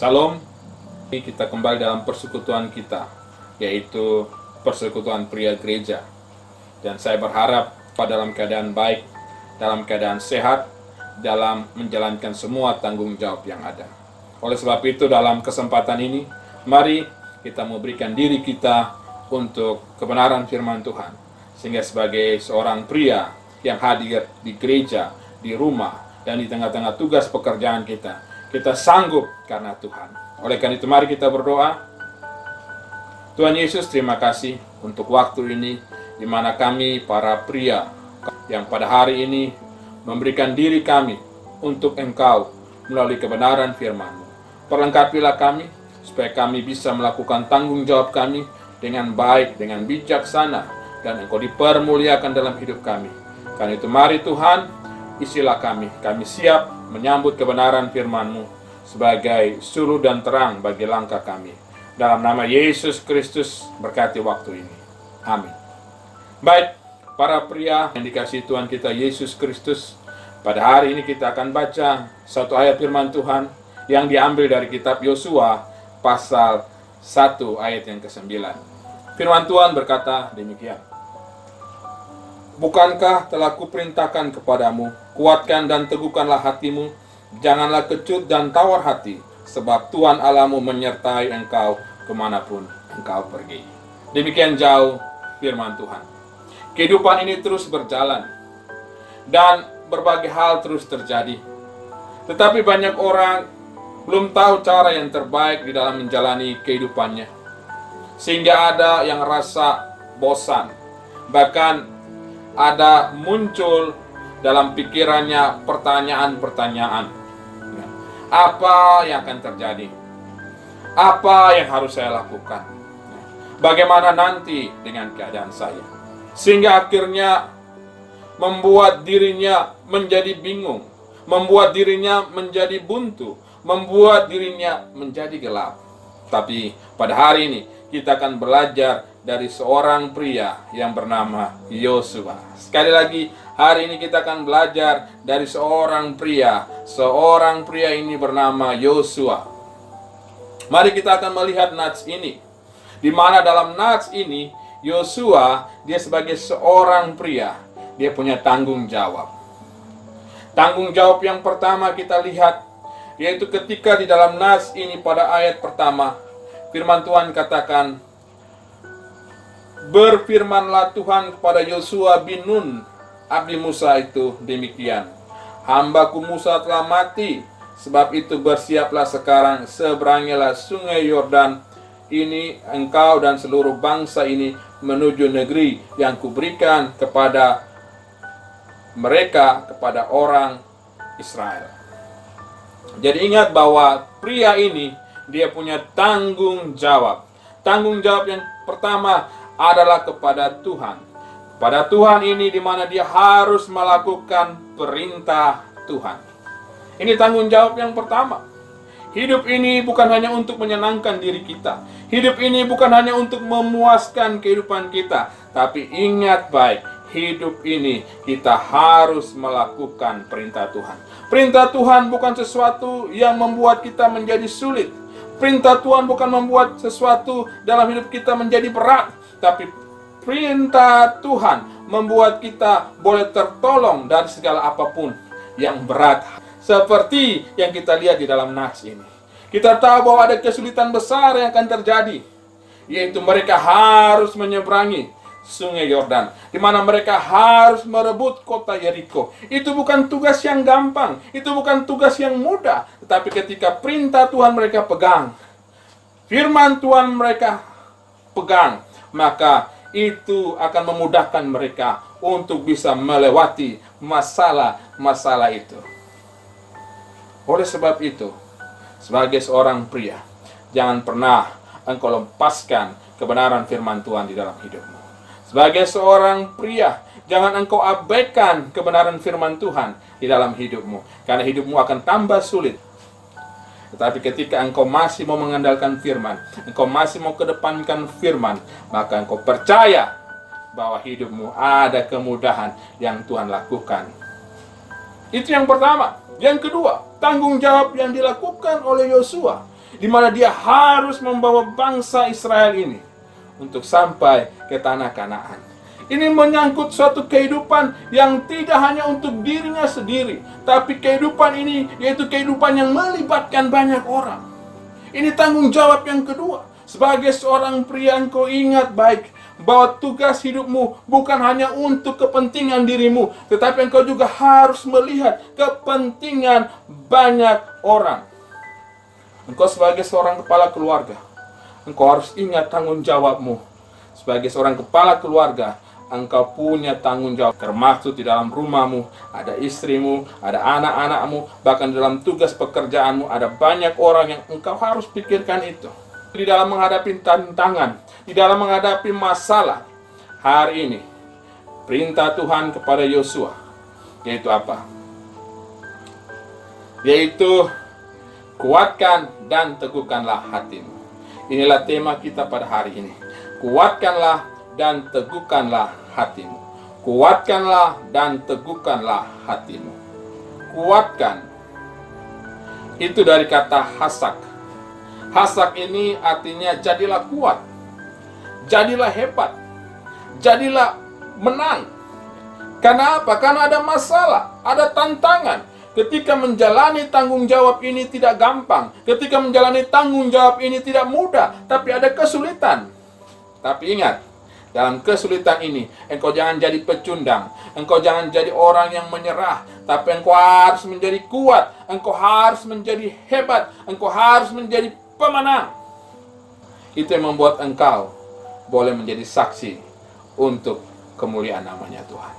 Salam, kita kembali dalam persekutuan kita, yaitu persekutuan pria gereja. Dan saya berharap pada dalam keadaan baik, dalam keadaan sehat, dalam menjalankan semua tanggung jawab yang ada. Oleh sebab itu dalam kesempatan ini, mari kita memberikan diri kita untuk kebenaran firman Tuhan. Sehingga sebagai seorang pria yang hadir di gereja, di rumah, dan di tengah-tengah tugas pekerjaan kita sanggup karena Tuhan. Oleh karena itu mari kita berdoa. Tuhan Yesus, terima kasih untuk waktu ini di mana kami para pria yang pada hari ini memberikan diri kami untuk Engkau melalui kebenaran firman-Mu. Perlengkapilah kami supaya kami bisa melakukan tanggung jawab kami dengan baik, dengan bijaksana, dan Engkau dipermuliakan dalam hidup kami. Karena itu mari Tuhan, isilah kami siap menyambut kebenaran firman-Mu sebagai suluh dan terang bagi langkah kami. Dalam nama Yesus Kristus berkati waktu ini. Amin. Baik, para pria yang dikasihi Tuhan kita Yesus Kristus, pada hari ini kita akan baca satu ayat firman Tuhan yang diambil dari kitab Yosua pasal 1 ayat yang ke-9. Firman Tuhan berkata demikian. Bukankah telah kuperintahkan kepadamu, kuatkan dan teguhkanlah hatimu, janganlah kecut dan tawar hati, sebab Tuhan Allahmu menyertai engkau kemanapun engkau pergi. Demikian jauh firman Tuhan. Kehidupan ini terus berjalan, dan berbagai hal terus terjadi. Tetapi banyak orang belum tahu cara yang terbaik di dalam menjalani kehidupannya. Sehingga ada yang rasa bosan. Bahkan ada muncul dalam pikirannya pertanyaan-pertanyaan. Apa yang akan terjadi? Apa yang harus saya lakukan? Bagaimana nanti dengan keadaan saya? Sehingga akhirnya membuat dirinya menjadi bingung, membuat dirinya menjadi buntu, membuat dirinya menjadi gelap. Tapi pada hari ini kita akan belajar dari seorang pria yang bernama Yosua. Sekali lagi, hari ini kita akan belajar dari seorang pria. Seorang pria ini bernama Yosua. Mari kita akan melihat nats ini. Di mana dalam nats ini Yosua, dia sebagai seorang pria, dia punya tanggung jawab. Tanggung jawab yang pertama kita lihat, yaitu ketika di dalam nats ini pada ayat pertama, firman Tuhan katakan, berfirmanlah Tuhan kepada Yosua bin Nun, abdi Musa itu demikian. Hambaku Musa telah mati, sebab itu bersiaplah sekarang, seberangilah sungai Yordan ini engkau dan seluruh bangsa ini menuju negeri yang kuberikan kepada mereka, kepada orang Israel. Jadi ingat bahwa pria ini dia punya tanggung jawab. Tanggung jawab yang pertama adalah kepada Tuhan. Pada Tuhan ini di mana dia harus melakukan perintah Tuhan. Ini tanggung jawab yang pertama. Hidup ini bukan hanya untuk menyenangkan diri kita. Hidup ini bukan hanya untuk memuaskan kehidupan kita. Tapi ingat baik, hidup ini kita harus melakukan perintah Tuhan. Perintah Tuhan bukan sesuatu yang membuat kita menjadi sulit. Perintah Tuhan bukan membuat sesuatu dalam hidup kita menjadi berat. Tapi perintah Tuhan membuat kita boleh tertolong dari segala apapun yang berat. Seperti yang kita lihat di dalam nats ini. Kita tahu bahwa ada kesulitan besar yang akan terjadi. Yaitu mereka harus menyeberangi sungai Yordan. Di mana mereka harus merebut kota Yeriko. Itu bukan tugas yang gampang. Itu bukan tugas yang mudah. Tetapi ketika perintah Tuhan mereka pegang, firman Tuhan mereka pegang, maka itu akan memudahkan mereka untuk bisa melewati masalah-masalah itu. Oleh sebab itu, sebagai seorang pria, jangan pernah engkau lepaskan kebenaran firman Tuhan di dalam hidupmu. Sebagai seorang pria, jangan engkau abaikan kebenaran firman Tuhan di dalam hidupmu. Karena hidupmu akan tambah sulit. Tetapi ketika engkau masih mau mengandalkan firman, engkau masih mau kedepankan firman, maka engkau percaya bahwa hidupmu ada kemudahan yang Tuhan lakukan. Itu yang pertama. Yang kedua, tanggung jawab yang dilakukan oleh Yosua. di mana dia harus membawa bangsa Israel ini untuk sampai ke tanah Kanaan. Ini menyangkut suatu kehidupan yang tidak hanya untuk dirinya sendiri, tapi kehidupan ini yaitu kehidupan yang melibatkan banyak orang. Ini tanggung jawab yang kedua. Sebagai seorang pria, engkau ingat baik bahwa tugas hidupmu bukan hanya untuk kepentingan dirimu, tetapi engkau juga harus melihat kepentingan banyak orang. Engkau sebagai seorang kepala keluarga, engkau harus ingat tanggung jawabmu. Sebagai seorang kepala keluarga, engkau punya tanggung jawab, termasuk di dalam rumahmu, ada istrimu, ada anak-anakmu, bahkan dalam tugas pekerjaanmu, ada banyak orang yang engkau harus pikirkan itu. Di dalam menghadapi tantangan, di dalam menghadapi masalah, hari ini, perintah Tuhan kepada Yosua, yaitu apa? Yaitu, kuatkan dan teguhkanlah hatimu. Inilah tema kita pada hari ini. Kuatkanlah dan teguhkanlah hatimu. Kuatkanlah dan teguhkanlah hatimu. Kuatkan, itu dari kata hasak. Hasak ini artinya jadilah kuat, jadilah hebat, jadilah menang. Karena apa? Karena ada masalah, ada tantangan. Ketika menjalani tanggung jawab ini tidak gampang. Ketika menjalani tanggung jawab ini tidak mudah, tapi ada kesulitan. Tapi ingat, dalam kesulitan ini, engkau jangan jadi pecundang. Engkau jangan jadi orang yang menyerah. Tapi engkau harus menjadi kuat. Engkau harus menjadi hebat. Engkau harus menjadi pemenang. Itu yang membuat engkau boleh menjadi saksi untuk kemuliaan namanya Tuhan.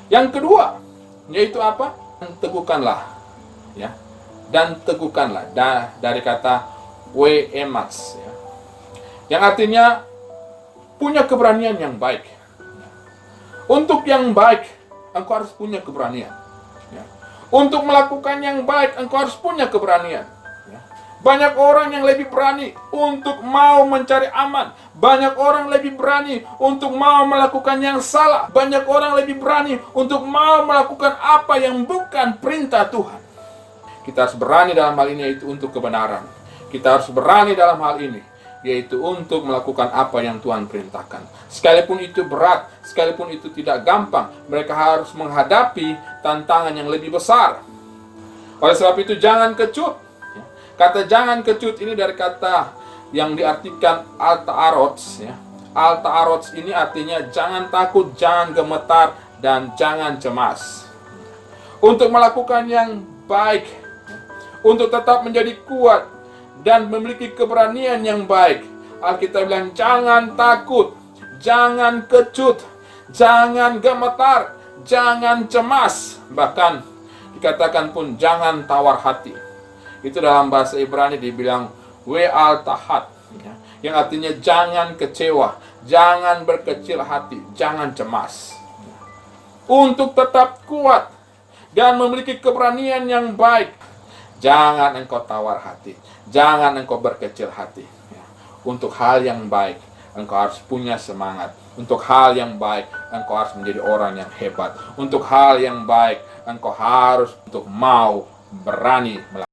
Yang kedua, yaitu apa? Teguhkanlah. Ya. Dan teguhkanlah. Dari kata we'emats. Ya. Yang artinya punya keberanian yang baik. Untuk yang baik, engkau harus punya keberanian. Ya. Untuk melakukan yang baik, engkau harus punya keberanian. Ya. Banyak orang yang lebih berani untuk mau mencari aman. Banyak orang lebih berani untuk mau melakukan yang salah. Banyak orang lebih berani untuk mau melakukan apa yang bukan perintah Tuhan. Kita harus berani dalam hal ini, yaitu untuk kebenaran. Kita harus berani dalam hal ini, yaitu untuk melakukan apa yang Tuhan perintahkan. Sekalipun itu berat, sekalipun itu tidak gampang, mereka harus menghadapi tantangan yang lebih besar. Oleh sebab itu jangan kecut. Kata jangan kecut ini dari kata yang diartikan al-ta'arots. Ya. Al-ta'arots ini artinya jangan takut, jangan gemetar, dan jangan cemas. Untuk melakukan yang baik, untuk tetap menjadi kuat, dan memiliki keberanian yang baik. Alkitab bilang jangan takut, jangan kecut, jangan gemetar, jangan cemas. Bahkan dikatakan pun jangan tawar hati. Itu dalam bahasa Ibrani dibilang we'al tahat, ya, yang artinya jangan kecewa, jangan berkecil hati, jangan cemas. Untuk tetap kuat dan memiliki keberanian yang baik, jangan engkau tawar hati, jangan engkau berkecil hati. Ya. Untuk hal yang baik, engkau harus punya semangat. Untuk hal yang baik, engkau harus menjadi orang yang hebat. Untuk hal yang baik, engkau harus untuk mau berani melakukan.